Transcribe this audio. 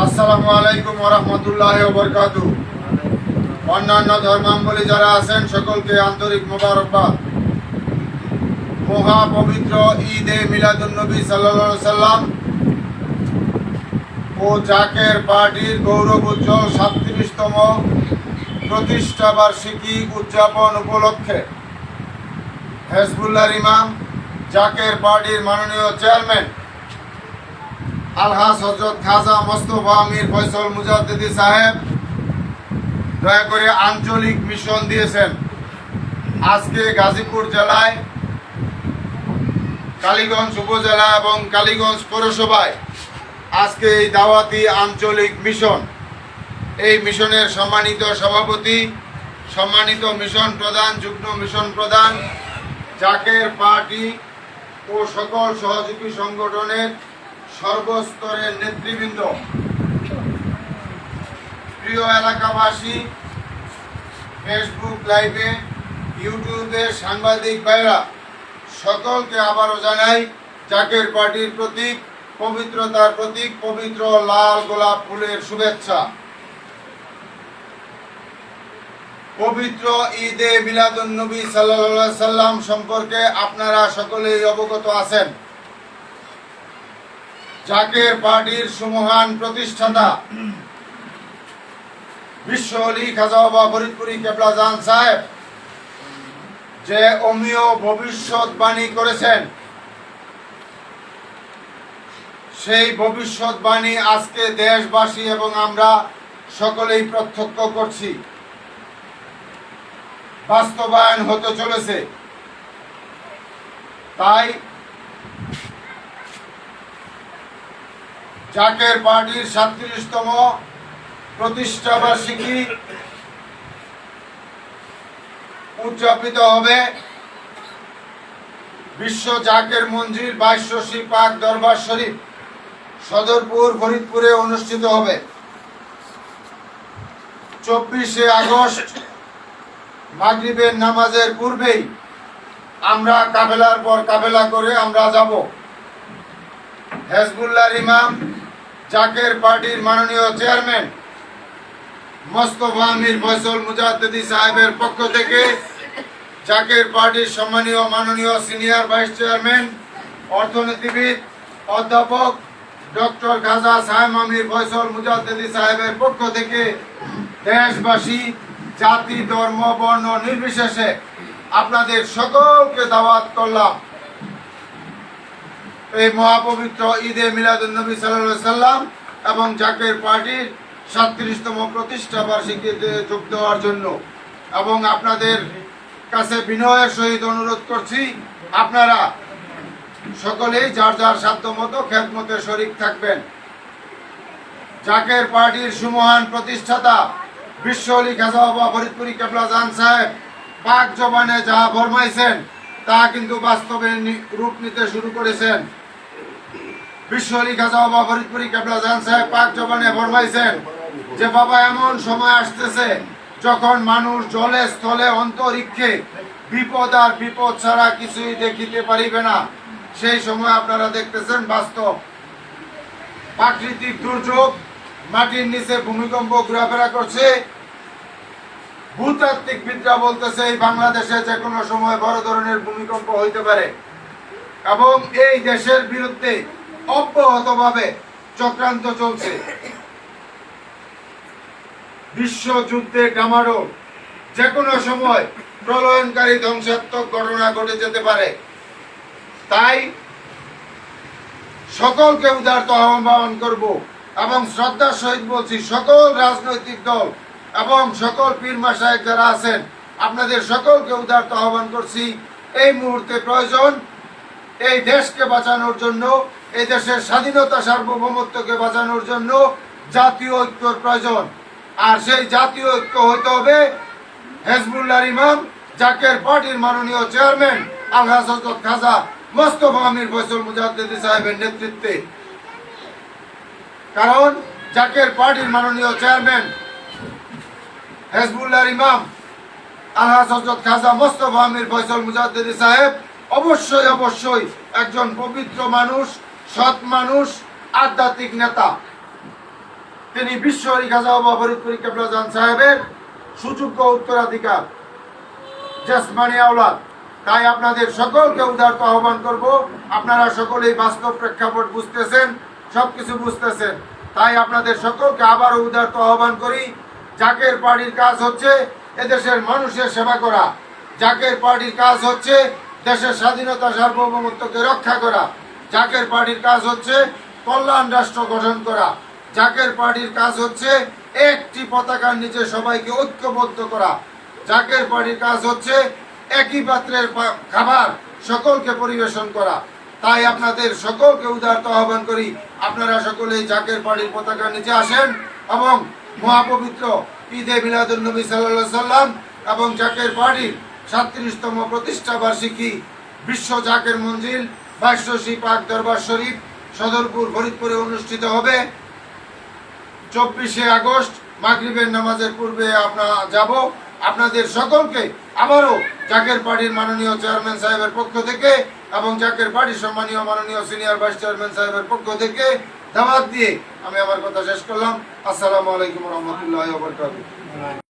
আসসালামু আলাইকুম ওয়া রাহমাতুল্লাহি ওয়া বারাকাতুহু। অন্যান্য ধর্মাবলম্বী যারা আছেন সকলকে আন্তরিক মোবারকবাদ। মহা পবিত্র ঈদে মিলাদুন্নবী সাল্লাল্লাহু আলাইহি সাল্লাম ও জাকের পার্টির গৌরব উজ্জ্বল 37তম প্রতিষ্ঠা বার্ষিকী উদযাপন উপলক্ষে হেজবুল্লাহর ইমাম, জাকের পার্টির মাননীয় চেয়ারম্যান আলহাজ হযরত খাজা মোস্তফা আমির ফয়সাল মুজাদ্দিদি সাহেব দয়া করে আঞ্চলিক মিশন দিয়েছেন। আজকে গাজীপুর জেলায় কালীগঞ্জ উপজেলা এবং কালীগঞ্জ পৌরসভায় আজকে এই দাওয়াতি আঞ্চলিক মিশন, এই মিশনের সম্মানিত সভাপতি, সম্মানিত মিশন প্রধান, যুগ্ম মিশন প্রধান, জাকের পার্টি ও সকল সহযোগী সংগঠনের সর্বস্তরের নেতৃবৃন্দ, প্রিয় এলাকাবাসী, ফেসবুক লাইভে, ইউটিউবের সাংবাদিক ভাইরা, সকলকে আবারও জানাই জাকের পার্টির প্রতীক, পবিত্রতার প্রতীক, পবিত্র লাল গোলাপ ফুলের শুভেচ্ছা। পবিত্র ঈদে মিলাদুন্নবী সাল্লাল্লাহু আলাইহি সাল্লাম সম্পর্কে আপনারা সকলেই অবগত আছেন। জাকের পার্টির সুমহান প্রতিষ্ঠাতা বিশ্ব অলি খাজা বাবা ফরিদপুরি কেবলা জান সাহেব যে অমীয় ভবিষ্যৎবাণী করেছেন, সেই ভবিষ্যৎবাণী আজকে দেশবাসী এবং আমরা সকলেই প্রত্যক্ষ করছি, বাস্তবায়ন হতে চলেছে। তাই জাকের পার্টির 37তম প্রতিষ্ঠা বার্ষিকী উদযাপিত হবে বিশ্ব জাকের মঞ্জিল 22 পাক দরবার শরীফ সদরপুর ফরিদপুরে অনুষ্ঠিত হবে। 24 আগস্ট মাগরিবের নামাজের পূর্বেই আমরা কাফেলার পর কাফেলা করে আমরা যাব। হেজবুল্লাহর ইমাম, জাকের পার্টির মাননীয় চেয়ারম্যান মোস্তফা আমির ফয়সাল মুজাদ্দিদি সাহেবের পক্ষ থেকে, জাকের পার্টির সম্মানীয় মাননীয় সিনিয়র ভাইস চেয়ারম্যান অর্থনীতিবিদ অধ্যাপক ডক্টর খাজা সাহেব আমির ফয়সাল মুজাদ্দিদি সাহেবের পক্ষ থেকে দেশবাসী, জাতি, ধর্ম, বর্ণ নির্বিশেষে আপনাদের সকলকে দাওয়াত করলাম এই মহাপবিত্র ঈদে মিলাদুন্নবী সাল্লাল্লাহু আলাইহি সাল্লাম এবং জাকের পার্টির 37তম প্রতিষ্ঠা বার্ষিকীতে যোগ দেওয়ার জন্য। এবং আপনাদের কাছে বিনয়ের সহিত অনুরোধ করছি, আপনারা সকলেই যার যার সাধ্য মতো খেদমতে শরীক থাকবেন। জাকের পার্টির সুমহান প্রতিষ্ঠাতা বিশ্ব অলি খাজা বাবা ফরিদপুরি কেবলা জান সাহেব পাক জবানে যা ফরমাইছেন তা কিন্তু বাস্তবে রূপ নিতে শুরু করেছেন। বিশ্ব অলি খাজা বাবা ফরিদপুরি কেবলা জান সাহেব পাক জবানে ফরমাইছেন যে বাবা, এমন সময় আসতেছে যখন মানুষ জলে স্থলে অন্তরিক্ষে বিপদ আর বিপদ ছাড়া কিছুই দেখিতে পারিবে না। সেই সময় আপনারা দেখতেছেন বাস্তব প্রাকৃতিক দুর্যোগ, মাটির নিচে ভূমিকম্প ঘোরাফেরা করছে। ভূতাত্ত্বিকবিদরা বলতেছে এই বাংলাদেশে যে কোনো সময় বড় ধরনের ভূমিকম্প হইতে পারে এবং এই দেশের বিরুদ্ধে অব্যাহতভাবে চক্রান্ত চলছে। বিশ্বযুদ্ধে ডামাডোল, যে কোনো সময় প্রলয়নকারী ধ্বংসাত্মক ঘটনা ঘটে যেতে পারে। তাই সকলকে উদারত আহ্বান করব এবং শ্রদ্ধার সহিত বলছি, সকল রাজনৈতিক দল এবং সকল পীর মাশায়েখ যারা আছেন, আপনাদের সকলকে উদারত আহ্বান করছি, এই মুহূর্তে প্রয়োজন এই দেশকে বাঁচানোর জন্য, এই দেশের স্বাধীনতা সার্বভৌমত্বকে বাঁচানোর জন্য জাতীয় ঐক্যর প্রয়োজন। আর সেই জাতীয় ঐক্য হতে হবে হেজবুল্লাহর ইমাম, জাকের পার্টির মাননীয় চেয়ারম্যান আলহাজ হযরত খাজা মোস্তফা আমির ফয়সাল মুজাদ্দিদি সাহেবের নেতৃত্বে। কারণ জাকের পার্টির মাননীয় চেয়ারম্যান হেজবুল্লাহর ইমাম আলহাজ হযরত খাজা মোস্তফা আমির ফয়সাল মুজাদ্দিদি সাহেব অবশ্যই একজন পবিত্র মানুষ, সৎ মানুষ, আধ্যাত্মিক নেতা। তিনি বিশ্ব আলী খাজা বাবা ফরিদপুরি কেবলা জান সাহেবের সুযোগ্য উত্তরাধিকার, জেসমানি আওলাদ। তাই আপনাদের সকলকে উদারত আহ্বান করব, আপনারা সকলেই বাস্তব প্রেক্ষাপট বুঝতেছেন, সবকিছু বুঝতেছেন। তাই আপনাদের সকলকে আবারও উদারত আহ্বান করি, জাকের পার্টির কাজ হচ্ছে এদেশের মানুষের সেবা করা। জাকের পার্টির কাজ হচ্ছে দেশের স্বাধীনতা সার্বভৌমত্বকে রক্ষা করা। জাকের পার্টির কাজ হচ্ছে কল্যাণ রাষ্ট্র গঠন করা। জাকের পার্টির কাজ হচ্ছে একটি পতাকার নিচে সবাইকে ঐক্যবদ্ধ করা। জাকের পার্টির কাজ হচ্ছে একই পাত্রের খাবার সকলকে পরিবেশন করা। তাই আপনাদের সকলকে উদারত আহ্বান করি, আপনারা সকলেই জাকের পার্টির পতাকার নিচে আসেন এবং মহাপবিত্র ঈদে মিলাদুন নবী সাল্লাল্লাহু আলাইহি সাল্লাম এবং জাকের পার্টির 37তম প্রতিষ্ঠা বার্ষিকী বিশ্ব জাকের মঞ্জিল 22 পাক দরবার শরীফ সদরপুর ফরিদপুরে অনুষ্ঠিত হবে 24 আগস্ট মাগরিবের নামাজের পূর্বে আমরা যাব। আপনাদের সকলকে আবারও জাকের পার্টির মাননীয় চেয়ারম্যান সাহেবের পক্ষ থেকে এবং জাকের পার্টির সম্মানীয় মাননীয় সিনিয়র ভাইস চেয়ারম্যান সাহেবের পক্ষ থেকে দাওয়াত দিয়ে আমি আমার কথা শেষ করলাম। আসসালামু আলাইকুম ওয়া রাহমাতুল্লাহি ওয়া বারাকাতুহু।